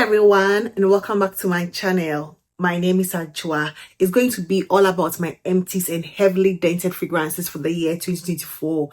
everyone, and welcome back to my channel. My name is Ajwa. It's going to be all about my empties and heavily dented fragrances for the year 2024.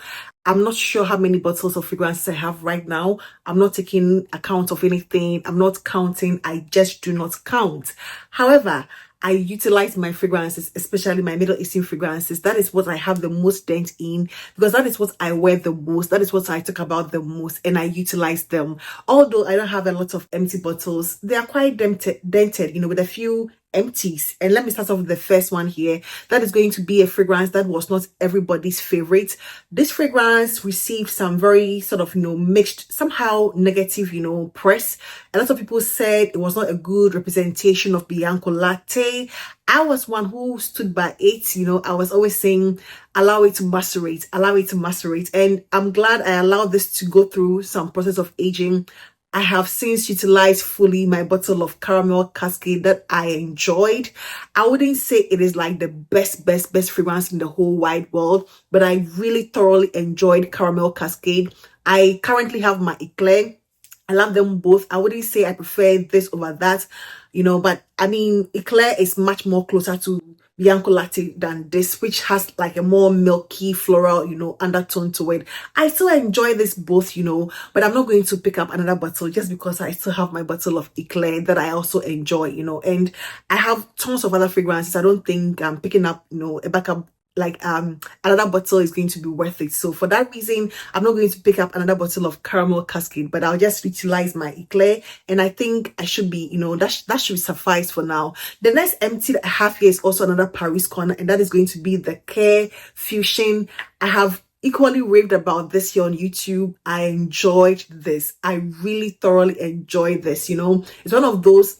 I'm not sure how many bottles of fragrances I have right now. I'm not taking account of anything. I'm not counting. I just do not count. However, I utilize my fragrances, especially my Middle Eastern fragrances. That is what I have the most dent in, because that is what I wear the most. That is what I talk about the most, and I utilize them. Although I don't have a lot of empty bottles, they are quite dented, with a few empties. And let me start off with the first one here. That is going to be a fragrance that was not everybody's favorite. This fragrance received some very sort of mixed, somehow negative press. A lot of people said it was not a good representation of Bianco Latte. I was one who stood by it. I was always saying allow it to macerate, and I'm glad I allowed this to go through some process of aging. I have since utilized fully my bottle of caramel cascade that I enjoyed. I wouldn't say it is like the best fragrance in the whole wide world, but I really thoroughly enjoyed caramel cascade. I currently have my Eclair. I love them both. I wouldn't say I prefer this over that, but I mean, Eclair is much more closer to Bianco Latte than this, which has like a more milky floral, undertone to it. I still enjoy this both, but I'm not going to pick up another bottle just because I still have my bottle of Eclair that I also enjoy, and I have tons of other fragrances. I don't think I'm picking up, a backup like another bottle is going to be worth it. So for that reason, I'm not going to pick up another bottle of caramel cascade, but I'll just utilize my Eclair, and I think I should be, that should suffice for now. The next empty that I have here is also another Paris corner, and that is going to be the Care Fusion. I have equally raved about this here on YouTube. I enjoyed this. I really thoroughly enjoyed this. It's one of those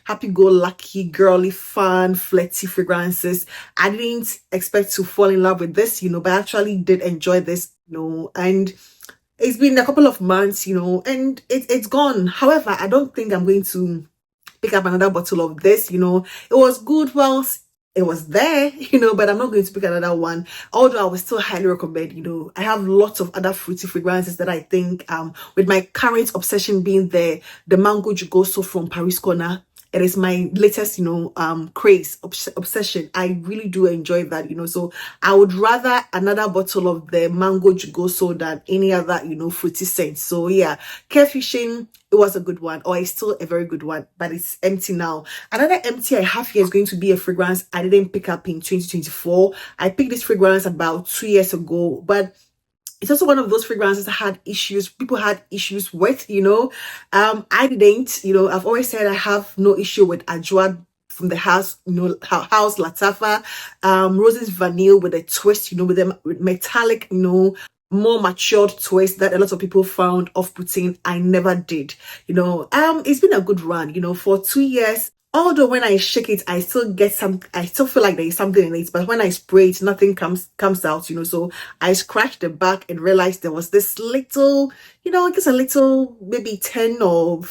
happy-go-lucky, girly, fun, flirty fragrances. I didn't expect to fall in love with this, but I actually did enjoy this, and it's been a couple of months, and it's gone. However, I don't think I'm going to pick up another bottle of this. It was good whilst it was there, but I'm not going to pick another one, although I would still highly recommend. I have lots of other fruity fragrances that I think, with my current obsession being the mango jugoso from Paris Corner. It is my latest, craze, obsession. I really do enjoy that, so I would rather another bottle of the mango jugoso than any other, fruity scent. So yeah, Care Fusion, it was a good one, or it's still a very good one, but it's empty now. Another empty I have here is going to be a fragrance I didn't pick up in 2024. I picked this fragrance about 2 years ago, but it's also one of those fragrances that people had issues with, I didn't, I've always said I have no issue with Ajwa from the house, House Latafa, Roses Vanille with a twist, with a metallic, more matured twist that a lot of people found off-putting. I never did, it's been a good run, for 2 years. Although when I shake it, I still feel like there is something in it, but when I spray it, nothing comes out, so I scratched the back and realized there was this little, just a little, maybe 10 or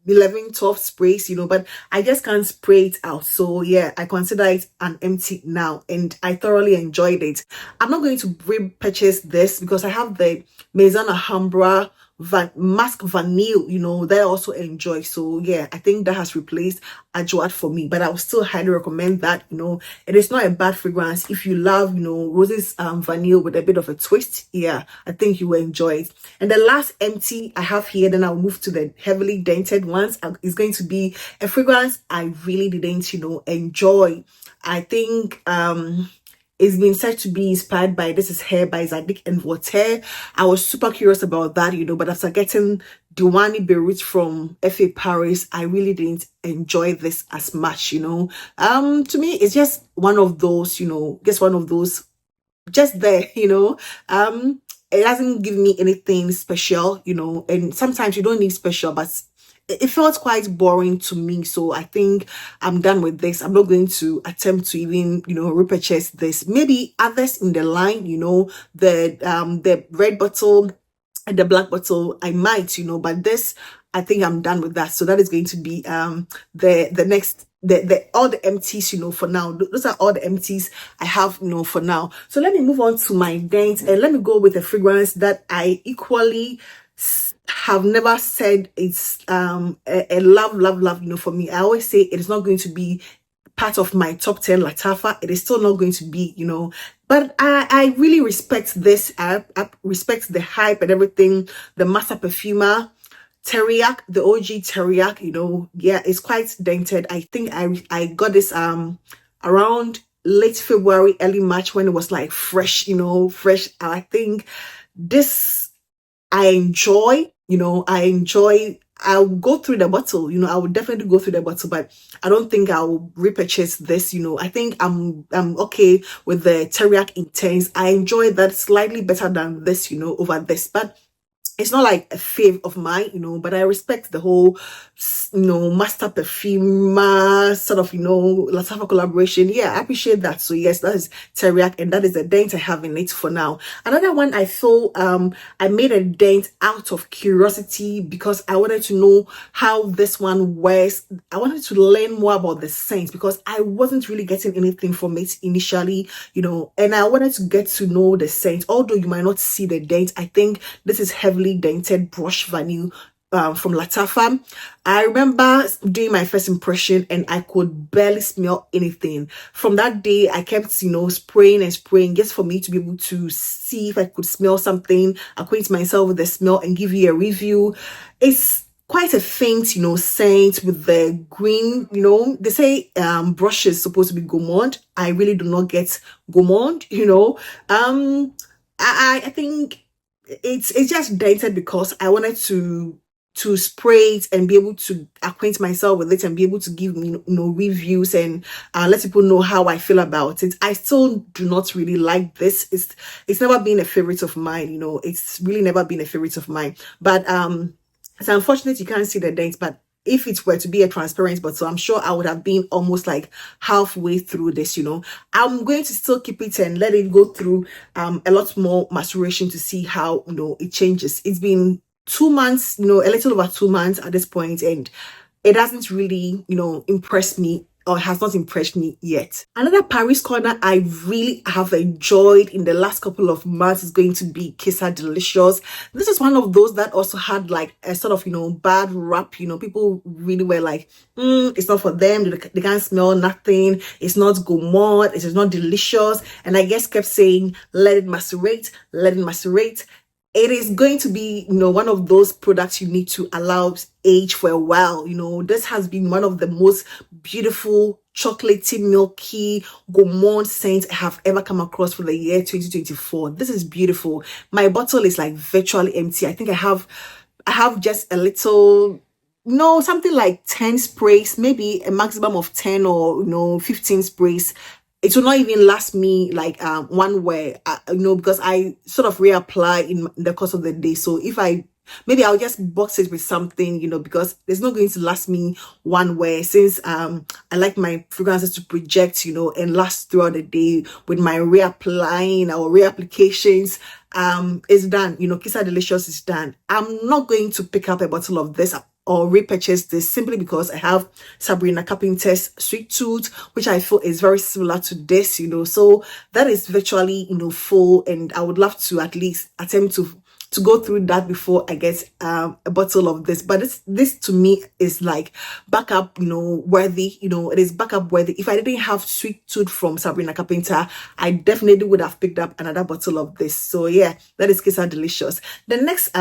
11, 12 sprays, but I just can't spray it out. So yeah, I consider it an empty now, and I thoroughly enjoyed it. I'm not going to repurchase this because I have the Maison Alhambra Musk Vanille, that I also enjoy. So yeah, I think that has replaced Ajwa for me, but I would still highly recommend that. It is not a bad fragrance if you love, roses vanille with a bit of a twist. Yeah, I think you will enjoy it. And the last empty I have here, then I'll move to the heavily dented ones. It's going to be a fragrance I really didn't, enjoy. I think it's been said to be inspired by This Is Hair by Zadig and Voltaire. I was super curious about that, but after getting Diwani Beirut from FA Paris, I really didn't enjoy this as much, to me, it's just one of those, just there, it doesn't give me anything special, and sometimes you don't need special, but it felt quite boring to me. So I think I'm done with this. I'm not going to attempt to even, repurchase this. Maybe others in the line, the red bottle and the black bottle, I might, but this, I think I'm done with that. So that is going to be the next, all the empties, for now. Those are all the empties I have, for now. So let me move on to my dent, and let me go with a fragrance that I equally have never said it's a love, for me. I always say it is not going to be part of my top 10 Latafa. It is still not going to be, but I really respect this. I respect the hype and everything. The master perfumer, Terriaq, the OG Terriaq, yeah, it's quite dented. I think I got this around late February, early March, when it was like fresh, fresh. I think this I enjoy, I'll go through the bottle, I would definitely go through the bottle, but I don't think I'll repurchase this, I think I'm okay with the Terriaq Intense. I enjoy that slightly better than this, over this, but it's not like a fave of mine, but I respect the whole, master perfumer sort of, Latafa collaboration. Yeah, I appreciate that. So yes, that is Terriaq, and that is the dent I have in it for now. Another one I thought, I made a dent out of curiosity because I wanted to know how this one wears. I wanted to learn more about the scent because I wasn't really getting anything from it initially, and I wanted to get to know the scent. Although you might not see the dent, I think this is heavily dented Brioche Vanille from Latafa. I remember doing my first impression and I could barely smell anything. From that day, I kept, spraying and spraying just for me to be able to see if I could smell something, acquaint myself with the smell and give you a review. It's quite a faint, scent with the green, they say brush is supposed to be gourmand. I really do not get gourmand, I think it's just dented because I wanted to spray it and be able to acquaint myself with it and be able to give reviews and let people know how I feel about it. I still do not really like this. It's never been a favorite of mine, it's really never been a favorite of mine, but it's unfortunate you can't see the dent. But if it were to be a transparent bottle, I'm sure I would have been almost like halfway through this, I'm going to still keep it and let it go through a lot more maturation to see how, it changes. It's been 2 months, a little over 2 months at this point, and it doesn't really, impress me, or has not impressed me yet. Another Paris corner I really have enjoyed in the last couple of months is going to be Qissa Delicious. This is one of those that also had like a sort of, bad rap, people really were like, it's not for them, they can't smell nothing, it's not gourmand, it is not delicious. And I guess kept saying, let it macerate, let it macerate. It is going to be, one of those products you need to allow age for a while. This has been one of the most beautiful, chocolatey, milky, gourmand scents I have ever come across for the year 2024. This is beautiful. My bottle is like virtually empty. I think I have just a little, something like 10 sprays, maybe a maximum of 10 or, 15 sprays. It will not even last me like one wear, because I sort of reapply in the course of the day. So if maybe I'll just box it with something, because it's not going to last me one wear, since I like my fragrances to project, and last throughout the day. With my reapplying or reapplications, it's done. Qissa Delicious is done. I'm not going to pick up a bottle of this or repurchase this simply because I have Sabrina Carpenter's Sweet Tooth, which I feel is very similar to this, so that is virtually, full, and I would love to at least attempt to go through that before I get a bottle of this. But this to me is like backup, worthy, it is backup worthy. If I didn't have Sweet Tooth from Sabrina Carpenter, I definitely would have picked up another bottle of this. So yeah, that is Qissa Delicious. The next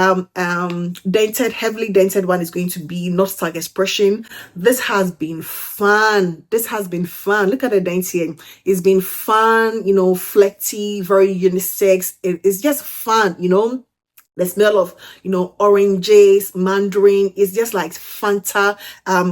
dented, heavily dented one is going to be Nostalgic Expression. This has been fun. Look at the dent here. It's been fun, flirty, very unisex. It's just fun, the smell of, oranges, mandarin is just like Fanta,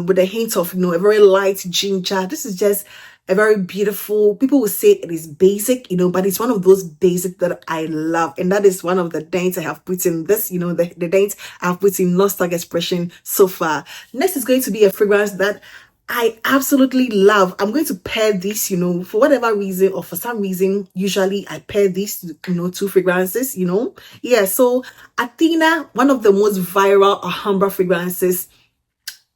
with a hint of, a very light ginger. This is just a very beautiful, people will say it is basic, but it's one of those basic that I love. And that is one of the dents I have put in this, the dents I've put in Nostalgic Expression so far. Next is going to be a fragrance that I absolutely love. I'm going to pair this, for whatever reason or for some reason, usually I pair these, two fragrances, Yeah, so Athena, one of the most viral Alhambra fragrances.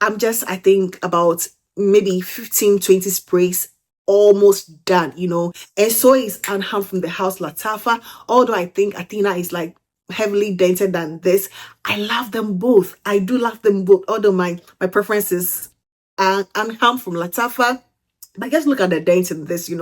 I think about maybe 15, 20 sprays, almost done, And so is Angham from the house Latafa. Although I think Athena is like heavily dented than this. I love them both. I do love them both, although my preference is Angham from Latafa. But just look at the dent in this,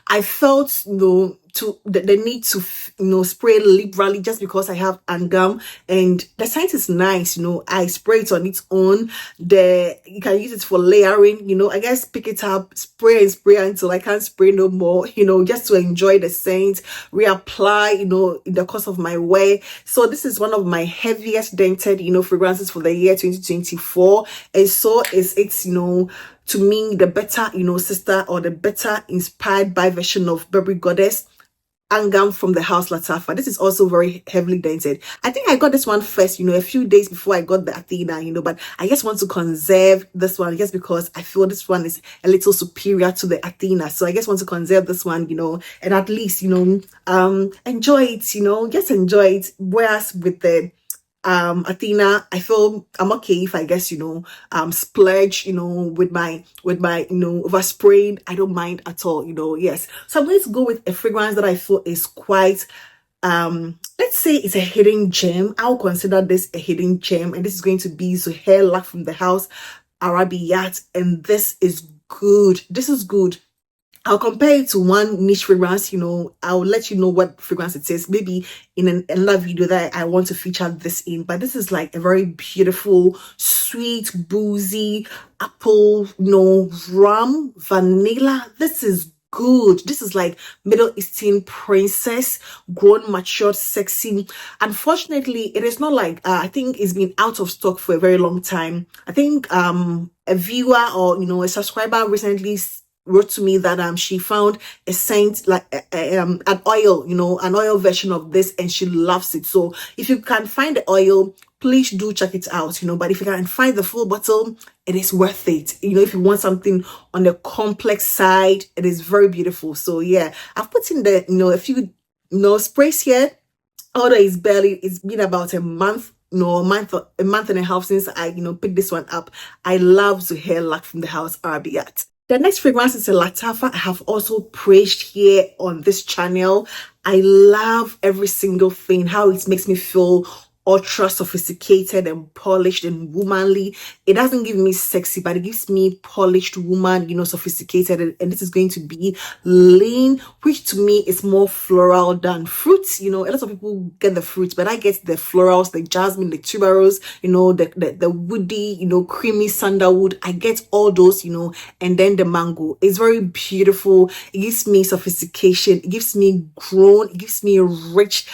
I felt, to the need to, spray liberally just because I have Angham, and the scent is nice, I spray it on its own. You can use it for layering, I guess pick it up, spray and spray until I can't spray no more, just to enjoy the scent, reapply, in the course of my wear. So this is one of my heaviest dented, fragrances for the year 2024. And so it's to me, the better, sister, or the better inspired by version of Burberry Goddess, Angham from the house Latafa. This is also very heavily dented. I think I got this one first, a few days before I got the Athena, but I just want to conserve this one just because I feel this one is a little superior to the Athena. So I just want to conserve this one, and at least, enjoy it, just enjoy it. Whereas with the Athena, I feel I'm okay if I guess, splurge, with my overspraying. I don't mind at all, yes. So I'm going to go with a fragrance that I feel is quite, let's say it's a hidden gem. I'll consider this a hidden gem, and this is going to be Zuhur Lak from the house Arabiyat, and this is good. This is good. I'll compare it to one niche fragrance, I'll let you know what fragrance it is, maybe in another video that I want to feature this in. But this is like a very beautiful, sweet, boozy, apple, rum, vanilla. This is good. This is like Middle Eastern princess, grown, matured, sexy. Unfortunately, it is not like, I think it's been out of stock for a very long time. I think a viewer or, a subscriber recently wrote to me that she found a scent like an oil, an oil version of this, and she loves it. So if you can find the oil, please do check it out, but if you can find the full bottle, it is worth it. If you want something on the complex side, it is very beautiful. So yeah, I've put in the, a few, sprays here, although it's been about a month, a month and a half since I, picked this one up. I love Zuhur Lak from the house Arabiyat. The next fragrance is a Latafa. I have also praised here on this channel. I love every single thing, how it makes me feel ultra sophisticated and polished and womanly. It doesn't give me sexy, but it gives me polished woman, sophisticated. And this is going to be Leen, which to me is more floral than fruits. A lot of people get the fruits, but I get the florals, the jasmine, the tuberose, the woody, creamy sandalwood. I get all those, and then the mango. It's very beautiful. It gives me sophistication. It gives me grown. It gives me rich.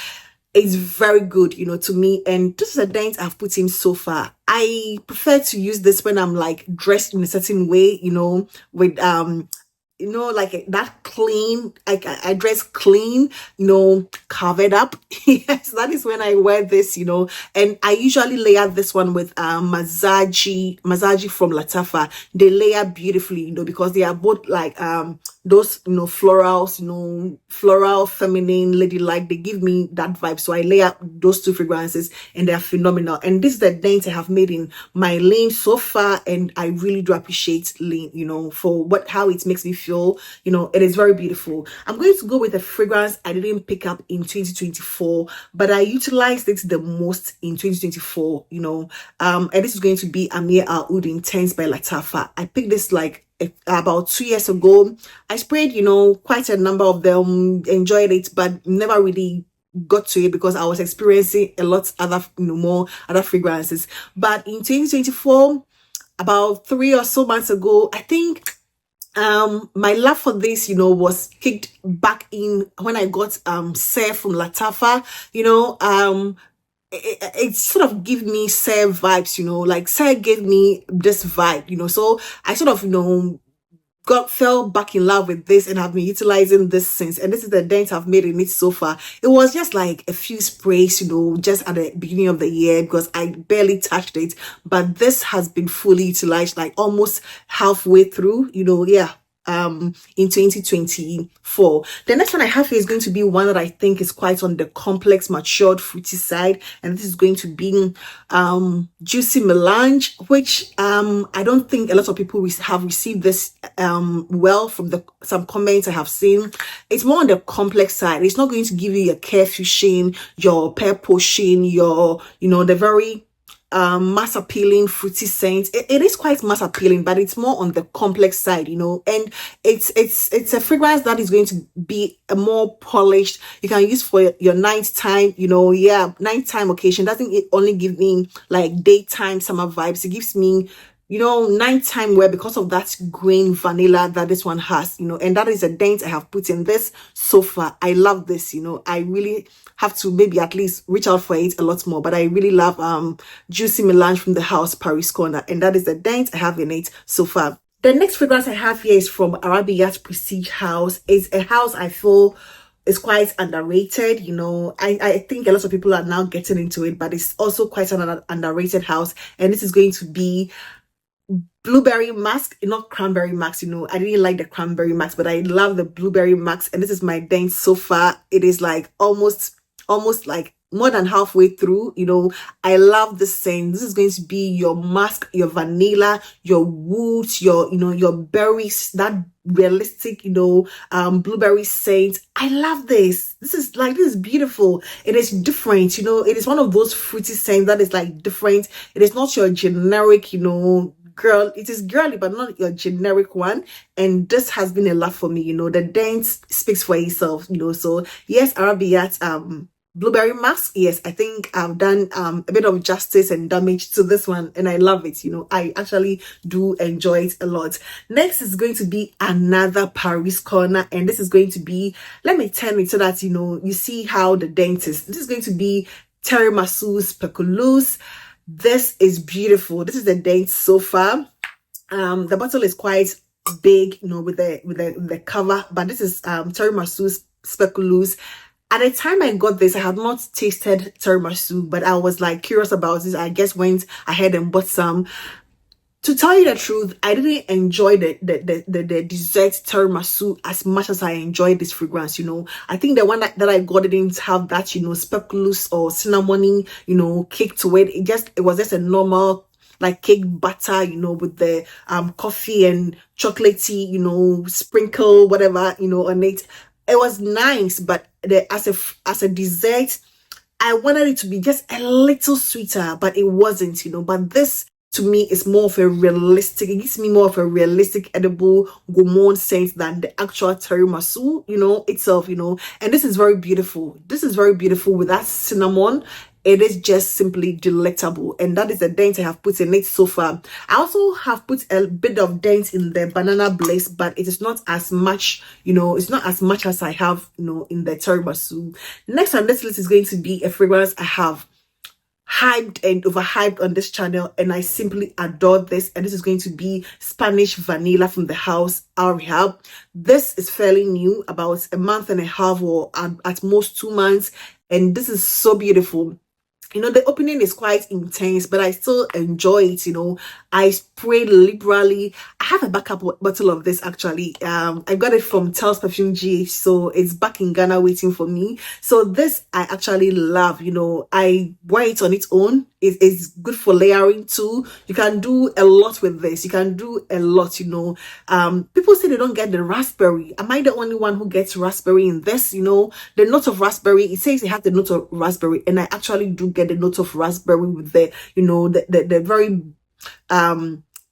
It's very good, to me. And this is a dent I've put in so far. I prefer to use this when I'm like dressed in a certain way, with like that clean, I dress clean, covered up. Yes, that is when I wear this, and I usually layer this one with Masaji from Latafa. They layer beautifully, because they are both like those florals, floral, feminine, ladylike. They give me that vibe. So I layer those two fragrances, and they're phenomenal. And this is the dent I have made in my Leen so far, and I really do appreciate Leen, for how it makes me feel. It is very beautiful. I'm going to go with a fragrance I didn't pick up in 2024, but I utilized it the most in 2024, and this is going to be Ameer Al Oud Intense by Latafa. I picked this like about 2 years ago. I sprayed, quite a number of them, enjoyed it, but never really got to it because I was experiencing a lot other, more other fragrances. But in 2024, about 3 or so months ago, I think my love for this, was kicked back in when I got Ser from Latafa. It sort of give me Ser vibes, like Ser gave me this vibe, so I sort of, fell back in love with this and have been utilizing this since. And this is the dent I've made in it so far. It was just like a few sprays, just at the beginning of the year because I barely touched it. But this has been fully utilized, like almost halfway through, yeah. in 2024. The next one I have here is going to be one that I think is quite on the complex, matured, fruity side, and this is going to be juicy melange, which I don't think a lot of people have received this well from some comments I have seen. It's more on the complex side. It's not going to give you your carefree sheen, your pear potion, your the very mass appealing fruity scent. It is quite mass appealing, but it's more on the complex side, and it's a fragrance that is going to be a more polished. You can use for your nighttime, nighttime occasion. Doesn't it only give me like daytime summer vibes? It gives me nighttime wear because of that green vanilla that this one has, and that is a dent I have put in this so far. I love this, I really have to maybe at least reach out for it a lot more, but I really love juicy melange from the house Paris Corner, and that is the dent I have in it so far. The next fragrance I have here is from Arabiat Prestige House. It's a house I feel is quite underrated. I think a lot of people are now getting into it, but it's also quite an underrated house, and this is going to be blueberry musk, not cranberry musk. I didn't like the cranberry musk, but I love the blueberry musk, and this is my dent so far. It is like almost like more than halfway through. I love the scent. This is going to be your musk, your vanilla, your woods, your berries, that realistic blueberry scent. I love this. This is beautiful. It is different. It is one of those fruity scents that is like different. It is not your generic girl. It is girly, but not your generic one, and this has been a lot for me. The dent speaks for itself. So yes, Arabiat blueberry musk, yes, I think I've done a bit of justice and damage to this one, and I love it. I actually do enjoy it a lot. Next is going to be another Paris Corner, and this is going to be, let me turn it so that you see how the dent is. This is going to be Tiramisu Speculoos. This is beautiful. This is the dent so far. The bottle is quite big, with the cover, but this is Tiramisu Speculoos. At the time I got this, I had not tasted tiramisu, but I was like curious about this. I guess went ahead and bought some. To tell you the truth, I didn't enjoy the dessert tiramisu as much as I enjoyed this fragrance. I think the one that I got didn't have that, speculoos or cinnamony, cake to it. It was just a normal like cake batter, with the coffee and chocolatey, sprinkle, whatever, on it. It was nice, but as a dessert, I wanted it to be just a little sweeter, but it wasn't, But this, to me, is more of a realistic. It gives me more of a realistic edible gourmand scent than the actual tiramisu, itself, And this is very beautiful. This is very beautiful with that cinnamon. It is just simply delectable, and that is the dent I have put in it so far. I also have put a bit of dent in the banana blaze, but it is not as much, it's not as much as I have, in the tiramisu. Next on this list is going to be a fragrance I have hyped and overhyped on this channel, and I simply adore this, and this is going to be Spanish Vanilla from the house Terriaq. This is fairly new, about a month and a half, or at most 2 months, and this is so beautiful. The opening is quite intense, but I still enjoy it. I sprayed liberally. I have a backup bottle of this actually. I got it from Tel's Perfume GH, so it's back in Ghana waiting for me. So this I actually love. I wear it on its own. It's good for layering too. You can do a lot with this. You can do a lot. People say they don't get the raspberry. Am I the only one who gets raspberry in this? The note of raspberry. It says it has the note of raspberry, and I actually do get the note of raspberry with the the very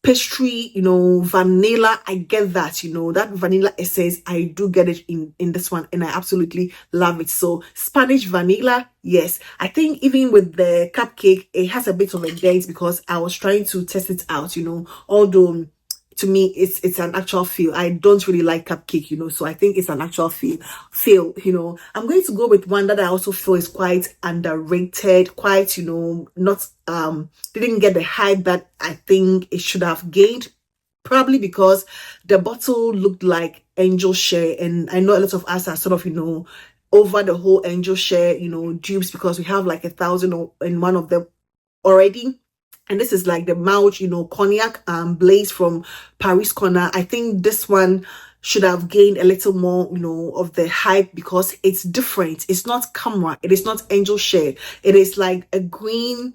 pastry, vanilla. I get that, that vanilla essence. I do get it in this one, and I absolutely love it. So Spanish Vanilla, yes. I think even with the cupcake, it has a bit of a dent because I was trying to test it out, although to me it's an actual feel. I don't really like cupcake, so I think it's an actual feel. I'm going to go with one that I also feel is quite underrated, quite, not didn't get the hype that I think it should have gained, probably because the bottle looked like angel share, and I know a lot of us are sort of over the whole angel share dupes, because we have like 1,001 of them already. And this is like the Mawj, Cognac Blaze from Paris Corner. I think this one should have gained a little more, of the hype because it's different. It's not camera. It is not angel shade. It is like a green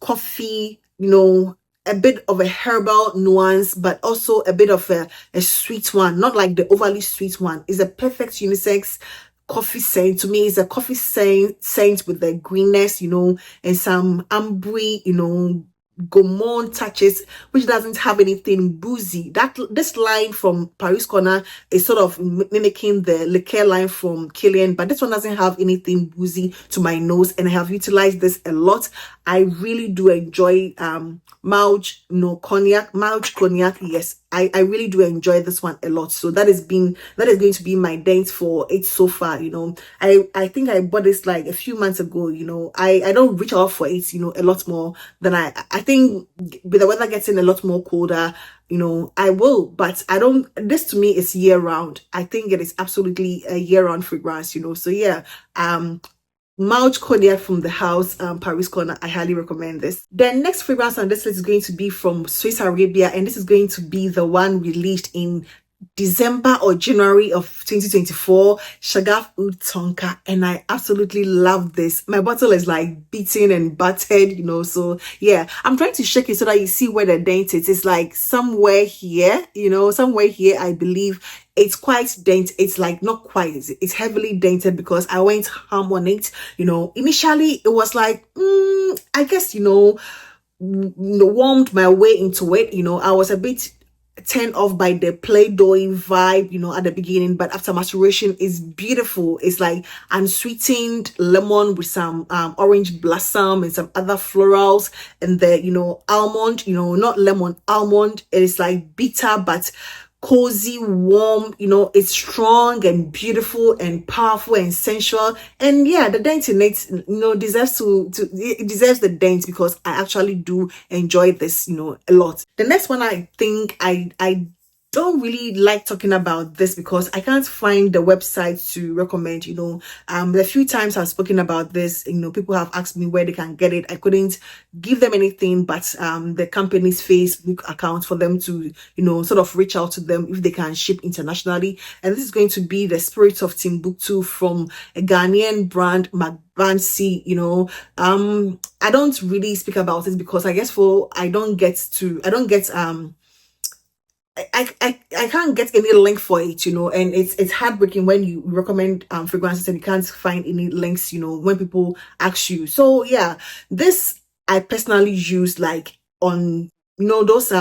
coffee, a bit of a herbal nuance, but also a bit of a sweet one, not like the overly sweet one. It's a perfect unisex coffee scent. To me, it's a coffee scent with the greenness, and some ambery, gourmand touches, which doesn't have anything boozy. This line from Paris Corner is sort of mimicking the liqueur line from Killian, but this one doesn't have anything boozy to my nose, and I have utilized this a lot. I really do enjoy Mawj Cognac. Yes, I really do enjoy this one a lot. So that is going to be my dent for it so far. I think I bought this like a few months ago. I don't reach out for it a lot more than I think with the weather getting a lot more colder, I will, but I don't. This to me is year round. I think it is absolutely a year round fragrance. So yeah, Mawj Cognac from the house, Paris Corner. I highly recommend this. The next fragrance on this list is going to be from Swiss Arabia, and this is going to be the one released in December or January of 2024, Shaghaf Oud Tonka, and I absolutely love this. My bottle is like beaten and battered, so yeah, I'm trying to shake it so that you see where the dent is. It's like somewhere here, somewhere here, I believe. It's quite dent. It's like not quite, it's heavily dented because I went ham on it. Initially it was like, I guess, warmed my way into it. I was a bit turned off by the play-doh vibe, at the beginning, but after maturation, it's beautiful. It's like unsweetened lemon with some orange blossom and some other florals, and the almond, not lemon, almond. It is like bitter but cozy, warm, it's strong and beautiful and powerful and sensual. And yeah, the dent in it, deserves it deserves the dent because I actually do enjoy this, a lot. The next one, I think I don't really like talking about this because I can't find the website to recommend. The few times I've spoken about this, people have asked me where they can get it. I couldn't give them anything but the company's Facebook account for them to sort of reach out to them if they can ship internationally. And this is going to be the Spirit of Timbuktu from a Ghanaian brand, Bansi. I don't really speak about it because I guess I can't get any link for it, and it's heartbreaking when you recommend fragrances and you can't find any links, when people ask you. So yeah, this I personally use like on those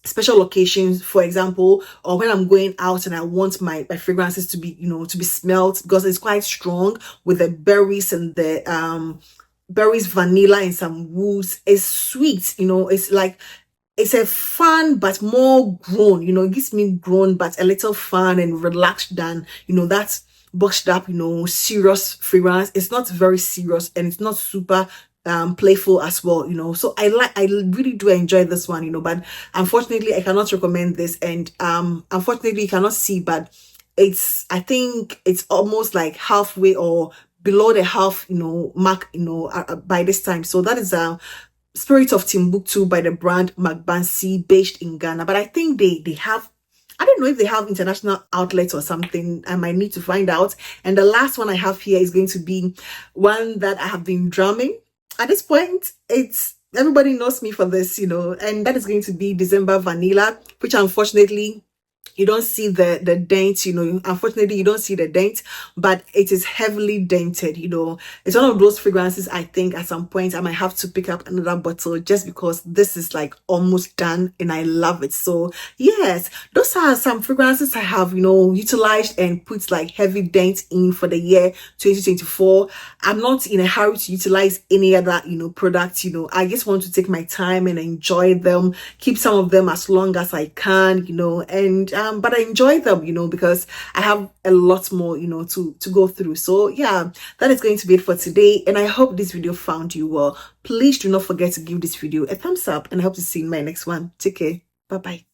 special occasions, for example, or when I'm going out and I want my fragrances to be to be smelled because it's quite strong with the berries and the berries, vanilla and some woods. It's sweet, it's like it's a fun but more grown, it gives me grown but a little fun and relaxed than, that boxed up, serious fragrance. It's not very serious and it's not super playful as well, so I really do enjoy this one, but unfortunately I cannot recommend this, and unfortunately you cannot see, but I think it's almost like halfway or below the half mark by this time. So that is Spirit of Timbuktu by the brand Magbansi, based in Ghana. But I think they have, I don't know if they have international outlets or something. I might need to find out. And the last one I have here is going to be one that I have been drumming. At this point, everybody knows me for this, and that is going to be December Vanilla, which unfortunately you don't see the dent, unfortunately you don't see the dent, but it is heavily dented. It's one of those fragrances I think at some point I might have to pick up another bottle just because this is like almost done and I love it. So yes, those are some fragrances I have utilized and put like heavy dent in for the year 2024. I'm not in a hurry to utilize any other products. I just want to take my time and enjoy them, keep some of them as long as I can, and but I enjoy them, because I have a lot more, to go through. So yeah, that is going to be it for today. And I hope this video found you well. Please do not forget to give this video a thumbs up, and I hope to see you in my next one. Take care. Bye-bye.